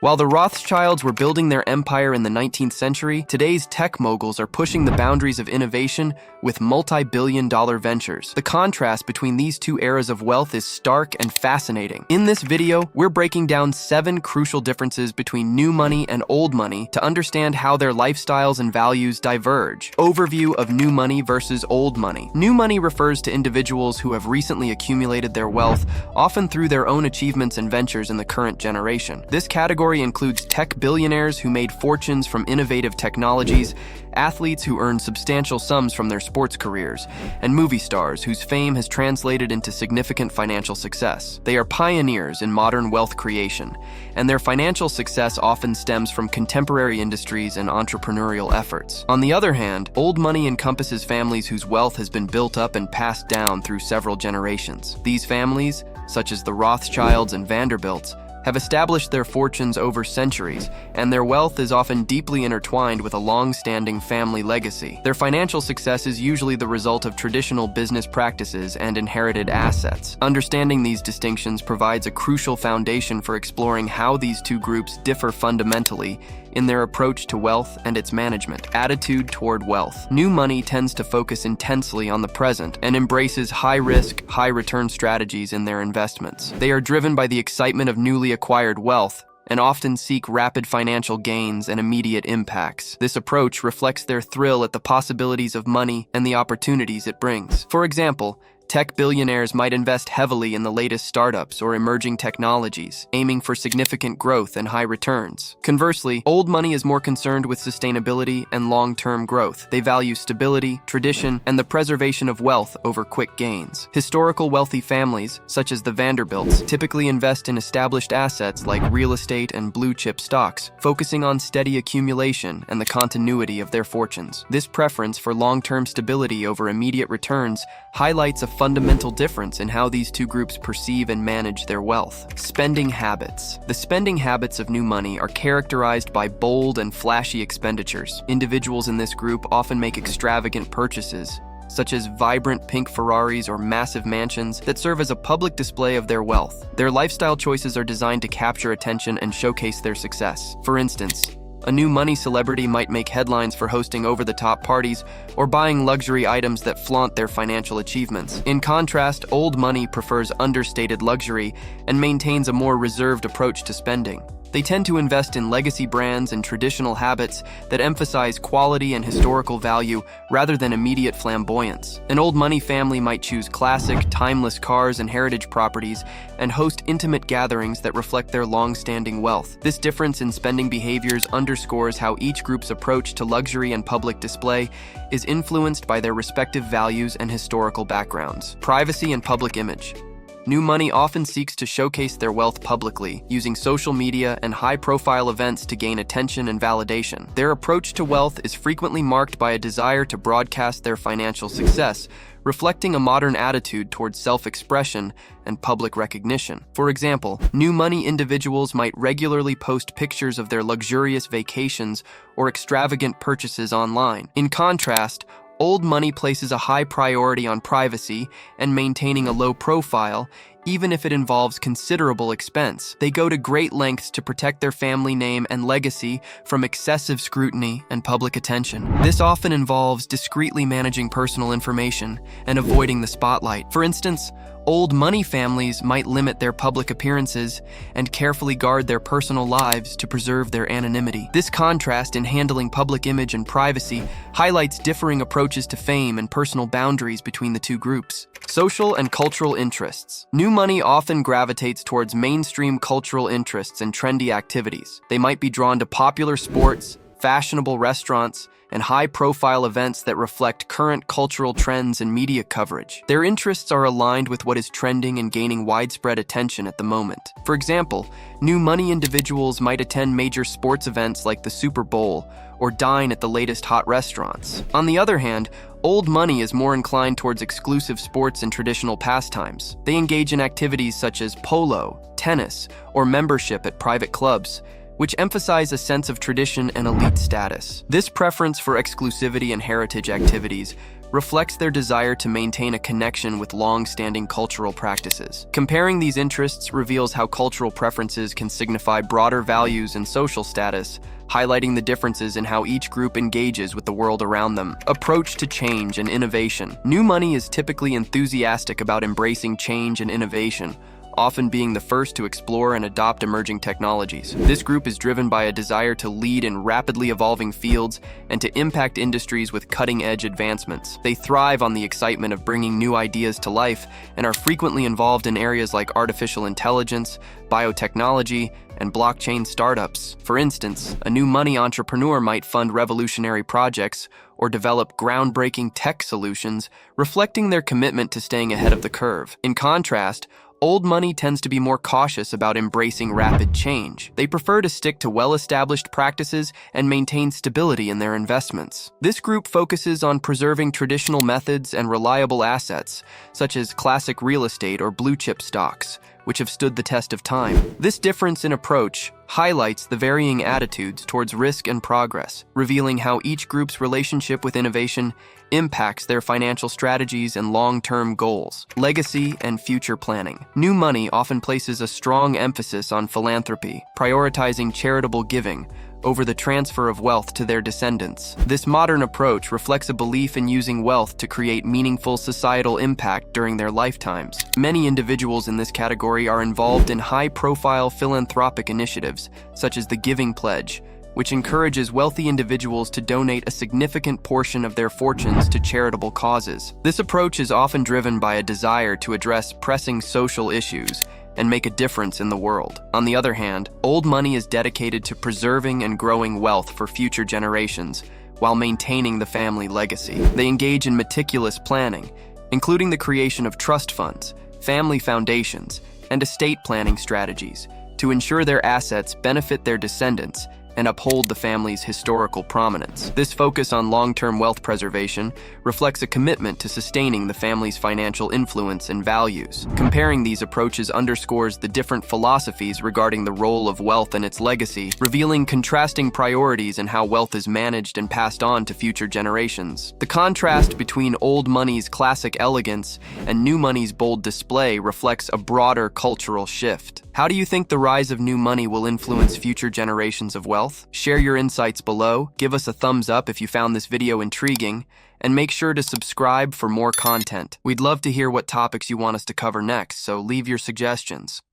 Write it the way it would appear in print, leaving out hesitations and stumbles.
While the Rothschilds were building their empire in the 19th century, today's tech moguls are pushing the boundaries of innovation with multi-billion-dollar ventures. The contrast between these two eras of wealth is stark and fascinating. In this video, we're breaking down 7 crucial differences between new money and old money to understand how their lifestyles and values diverge. Overview of new money versus old money. New money refers to individuals who have recently accumulated their wealth, often through their own achievements and ventures in the current generation. This category includes tech billionaires who made fortunes from innovative technologies, athletes who earned substantial sums from their sports careers, and movie stars whose fame has translated into significant financial success. They are pioneers in modern wealth creation, and their financial success often stems from contemporary industries and entrepreneurial efforts. On the other hand, old money encompasses families whose wealth has been built up and passed down through several generations. These families, such as the Rothschilds and Vanderbilts, have established their fortunes over centuries, and their wealth is often deeply intertwined with a long-standing family legacy. Their financial success is usually the result of traditional business practices and inherited assets. Understanding these distinctions provides a crucial foundation for exploring how these two groups differ fundamentally in their approach to wealth and its management. Attitude toward wealth. New money tends to focus intensely on the present and embraces high-risk, high-return strategies in their investments. They are driven by the excitement of newly acquired wealth and often seek rapid financial gains and immediate impacts. This approach reflects their thrill at the possibilities of money and the opportunities it brings. For example, tech billionaires might invest heavily in the latest startups or emerging technologies, aiming for significant growth and high returns. Conversely, old money is more concerned with sustainability and long-term growth. They value stability, tradition, and the preservation of wealth over quick gains. Historical wealthy families, such as the Vanderbilts, typically invest in established assets like real estate and blue-chip stocks, focusing on steady accumulation and the continuity of their fortunes. This preference for long-term stability over immediate returns highlights a fundamental difference in how these two groups perceive and manage their wealth. Spending habits. The spending habits of new money are characterized by bold and flashy expenditures. Individuals in this group often make extravagant purchases, such as vibrant pink Ferraris or massive mansions that serve as a public display of their wealth. Their lifestyle choices are designed to capture attention and showcase their success. For instance, a new money celebrity might make headlines for hosting over-the-top parties or buying luxury items that flaunt their financial achievements. In contrast, old money prefers understated luxury and maintains a more reserved approach to spending. They tend to invest in legacy brands and traditional habits that emphasize quality and historical value rather than immediate flamboyance. An old money family might choose classic, timeless cars and heritage properties and host intimate gatherings that reflect their long-standing wealth. This difference in spending behaviors underscores how each group's approach to luxury and public display is influenced by their respective values and historical backgrounds. Privacy and public image. New money often seeks to showcase their wealth publicly, using social media and high-profile events to gain attention and validation. Their approach to wealth is frequently marked by a desire to broadcast their financial success, reflecting a modern attitude towards self-expression and public recognition. For example, new money individuals might regularly post pictures of their luxurious vacations or extravagant purchases online. In contrast, old money places a high priority on privacy and maintaining a low profile, even if it involves considerable expense. They go to great lengths to protect their family name and legacy from excessive scrutiny and public attention. This often involves discreetly managing personal information and avoiding the spotlight. For instance, old money families might limit their public appearances and carefully guard their personal lives to preserve their anonymity. This contrast in handling public image and privacy highlights differing approaches to fame and personal boundaries between the two groups. Social and cultural interests. New money often gravitates towards mainstream cultural interests and trendy activities. They might be drawn to popular sports, fashionable restaurants, and high-profile events that reflect current cultural trends and media coverage. Their interests are aligned with what is trending and gaining widespread attention at the moment. For example, new money individuals might attend major sports events like the Super Bowl or dine at the latest hot restaurants. On the other hand, old money is more inclined towards exclusive sports and traditional pastimes. They engage in activities such as polo, tennis, or membership at private clubs, which emphasize a sense of tradition and elite status. This preference for exclusivity and heritage activities reflects their desire to maintain a connection with long-standing cultural practices. Comparing these interests reveals how cultural preferences can signify broader values and social status, highlighting the differences in how each group engages with the world around them. Approach to change and innovation. New money is typically enthusiastic about embracing change and innovation, often being the first to explore and adopt emerging technologies. This group is driven by a desire to lead in rapidly evolving fields and to impact industries with cutting-edge advancements. They thrive on the excitement of bringing new ideas to life and are frequently involved in areas like artificial intelligence, biotechnology, and blockchain startups. For instance, a new money entrepreneur might fund revolutionary projects or develop groundbreaking tech solutions, reflecting their commitment to staying ahead of the curve. In contrast, old money tends to be more cautious about embracing rapid change. They prefer to stick to well-established practices and maintain stability in their investments. This group focuses on preserving traditional methods and reliable assets, such as classic real estate or blue-chip stocks, which have stood the test of time. This difference in approach highlights the varying attitudes towards risk and progress, revealing how each group's relationship with innovation impacts their financial strategies and long-term goals. Legacy and future planning. New money often places a strong emphasis on philanthropy, prioritizing charitable giving over the transfer of wealth to their descendants. This modern approach reflects a belief in using wealth to create meaningful societal impact during their lifetimes. Many individuals in this category are involved in high-profile philanthropic initiatives, such as the Giving Pledge, which encourages wealthy individuals to donate a significant portion of their fortunes to charitable causes. This approach is often driven by a desire to address pressing social issues and make a difference in the world. On the other hand, old money is dedicated to preserving and growing wealth for future generations while maintaining the family legacy. They engage in meticulous planning, including the creation of trust funds, family foundations, and estate planning strategies to ensure their assets benefit their descendants and uphold the family's historical prominence. This focus on long-term wealth preservation reflects a commitment to sustaining the family's financial influence and values. Comparing these approaches underscores the different philosophies regarding the role of wealth and its legacy, revealing contrasting priorities in how wealth is managed and passed on to future generations. The contrast between old money's classic elegance and new money's bold display reflects a broader cultural shift. How do you think the rise of new money will influence future generations of wealth? Share your insights below, give us a thumbs up if you found this video intriguing, and make sure to subscribe for more content. We'd love to hear what topics you want us to cover next, so leave your suggestions.